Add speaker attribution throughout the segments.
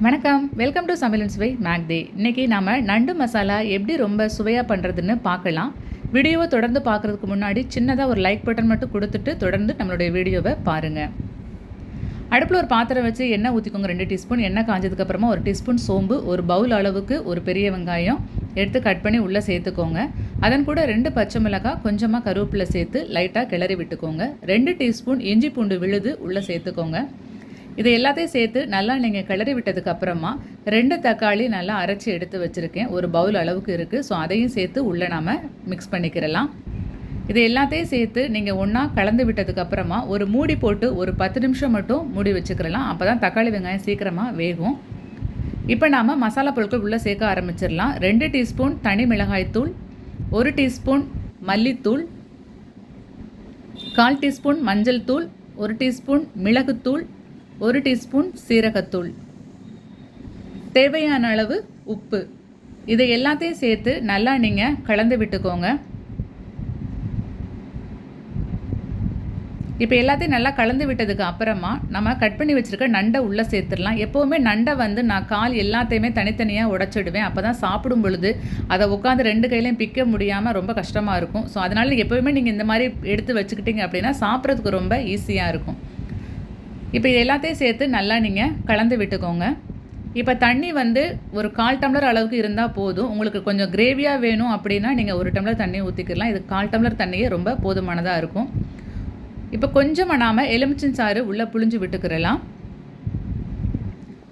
Speaker 1: வணக்கம், welcome to சமையல் சுவை மேக்டே. இன்றைக்கி நாம் நண்டு மசாலா எப்படி ரொம்ப சுவையாக பண்ணுறதுன்னு பார்க்கலாம். வீடியோவை தொடர்ந்து பார்க்குறதுக்கு முன்னாடி சின்னதாக ஒரு லைக் பட்டன் மட்டும் கொடுத்துட்டு தொடர்ந்து நம்மளுடைய வீடியோவை பாருங்கள். அடுப்பில் ஒரு பாத்திரம் வச்சு எண்ணெய் ஊற்றிக்கோங்க. 2 டீஸ்பூன் எண்ணெய் காஞ்சதுக்கப்புறமா 1 டீஸ்பூன் சோம்பு, ஒரு பவுல் அளவுக்கு ஒரு பெரிய வெங்காயம் எடுத்து கட் பண்ணி உள்ளே சேர்த்துக்கோங்க. அதன் கூட 2 பச்சை மிளகாய், கொஞ்சமாக கருவேப்பிலை சேர்த்து லைட்டாக கிளறி விட்டுக்கோங்க. 2 டீஸ்பூன் இஞ்சி பூண்டு விழுது உள்ளே சேர்த்துக்கோங்க. இதை எல்லாத்தையும் சேர்த்து நல்லா நீங்கள் கிளறி விட்டதுக்கு அப்புறமா 2 தக்காளி நல்லா அரைச்சி எடுத்து வச்சுருக்கேன். ஒரு பவுல் அளவுக்கு இருக்குது. ஸோ அதையும் சேர்த்து உள்ளே நாம் மிக்ஸ் பண்ணிக்கிறலாம். இது எல்லாத்தையும் சேர்த்து நீங்கள் ஒன்றா கலந்து விட்டதுக்கப்புறமா ஒரு மூடி போட்டு ஒரு 10 நிமிஷம் மட்டும் மூடி வச்சுக்கிறலாம். அப்போ தான் தக்காளி வெங்காயம் சீக்கிரமாக வேகும். இப்போ நாம் மசாலா பொருட்கள் உள்ளே சேர்க்க ஆரம்பிச்சிடலாம். 2 டீஸ்பூன் தனி மிளகாய்த்தூள், 1 டீஸ்பூன் மல்லித்தூள், 1/4 டீஸ்பூன் மஞ்சள் தூள், 1 டீஸ்பூன் மிளகுத்தூள், 1 டீஸ்பூன் சீரகத்தூள், தேவையான அளவு உப்பு. இதை எல்லாத்தையும் சேர்த்து நல்லா நீங்கள் கலந்து விட்டுக்கோங்க. இப்போ எல்லாத்தையும் நல்லா கலந்து விட்டதுக்கு அப்புறமா நம்ம கட் பண்ணி வச்சுருக்க நண்டை உள்ளே சேர்த்துடலாம். எப்போவுமே நண்டை நான் கால் எல்லாத்தையுமே தனித்தனியாக உடச்சிடுவேன். அப்போ தான் சாப்பிடும் பொழுது அதை உட்காந்து 2 கையிலையும் பிக்க முடியாமல் ரொம்ப கஷ்டமாக இருக்கும். ஸோ அதனால் எப்போவுமே நீங்கள் இந்த மாதிரி எடுத்து வச்சுக்கிட்டீங்க அப்படின்னா சாப்பிட்றதுக்கு ரொம்ப ஈஸியாக இருக்கும். இப்போ இது எல்லாத்தையும் சேர்த்து நல்லா நீங்கள் கலந்து விட்டுக்கோங்க. இப்போ தண்ணி ஒரு 1/4 டம்ளர் அளவுக்கு இருந்தால் போதும். உங்களுக்கு கொஞ்சம் கிரேவியாக வேணும் அப்படின்னா நீங்கள் 1 டம்ளர் தண்ணி ஊற்றிக்கலாம். இது 1/4 டம்ளர் தண்ணியே ரொம்ப போதுமானதாக இருக்கும். இப்போ கொஞ்சமாக நாம் எலுமிச்சஞ்சாறு உள்ளே புழிஞ்சு விட்டுக்கிறலாம்.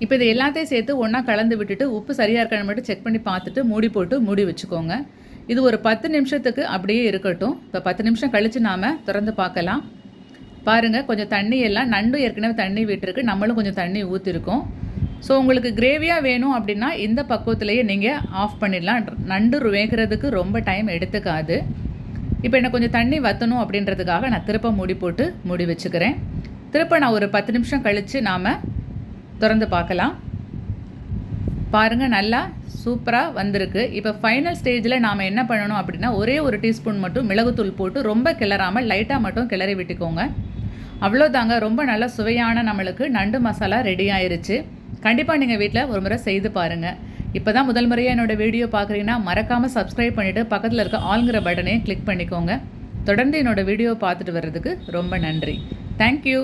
Speaker 1: இப்போ இது எல்லாத்தையும் சேர்த்து ஒன்றா கலந்து விட்டுட்டு உப்பு சரியாக இருக்கான்னு மட்டும் செக் பண்ணி பார்த்துட்டு மூடி போட்டு மூடி வச்சுக்கோங்க. இது ஒரு 10 நிமிஷத்துக்கு அப்படியே இருக்கட்டும். இப்போ 10 நிமிஷம் கழித்து நாம் திறந்து பார்க்கலாம். பாருங்கள், கொஞ்சம் தண்ணி எல்லாம் நண்டு ஏற்கனவே தண்ணி விட்டுருக்கு, நம்மளும் கொஞ்சம் தண்ணி ஊற்றிருக்கோம். ஸோ உங்களுக்கு கிரேவியாக வேணும் அப்படின்னா இந்த பக்குவத்திலேயே நீங்கள் ஆஃப் பண்ணிடலாம். நண்டு வேகிறதுக்கு ரொம்ப டைம் எடுத்துக்காது. இப்போ எனக்கு கொஞ்சம் தண்ணி வற்றணும் அப்படின்றதுக்காக நான் திருப்ப மூடி போட்டு மூடி வச்சுக்கிறேன். திருப்ப நான் ஒரு 10 நிமிஷம் கழித்து நாம் திறந்து பார்க்கலாம். பாருங்கள், நல்லா சூப்பராக வந்திருக்கு. இப்போ ஃபைனல் ஸ்டேஜில் நாம் என்ன பண்ணணும் அப்படின்னா ஒரே 1 டீஸ்பூன் மட்டும் மிளகுத்தூள் போட்டு ரொம்ப கிளறாமல் லைட்டாக மட்டும் கிளறி விட்டுக்கோங்க. அவ்வளோதாங்க, ரொம்ப நல்ல சுவையான நம்மளுக்கு நண்டு மசாலா ரெடி ஆயிருச்சு. கண்டிப்பாக நீங்கள் வீட்டில் ஒரு முறை செய்து பாருங்கள். இப்போ தான் முதல் முறையாக என்னோடய வீடியோ பார்க்குறீங்கன்னா மறக்காமல் சப்ஸ்கிரைப் பண்ணிவிட்டு பக்கத்தில் இருக்க ஆல்ங்கிற பட்டனையும் கிளிக் பண்ணிக்கோங்க. தொடர்ந்து என்னோடய வீடியோ பார்த்துட்டு வர்றதுக்கு ரொம்ப நன்றி. தேங்க்யூ.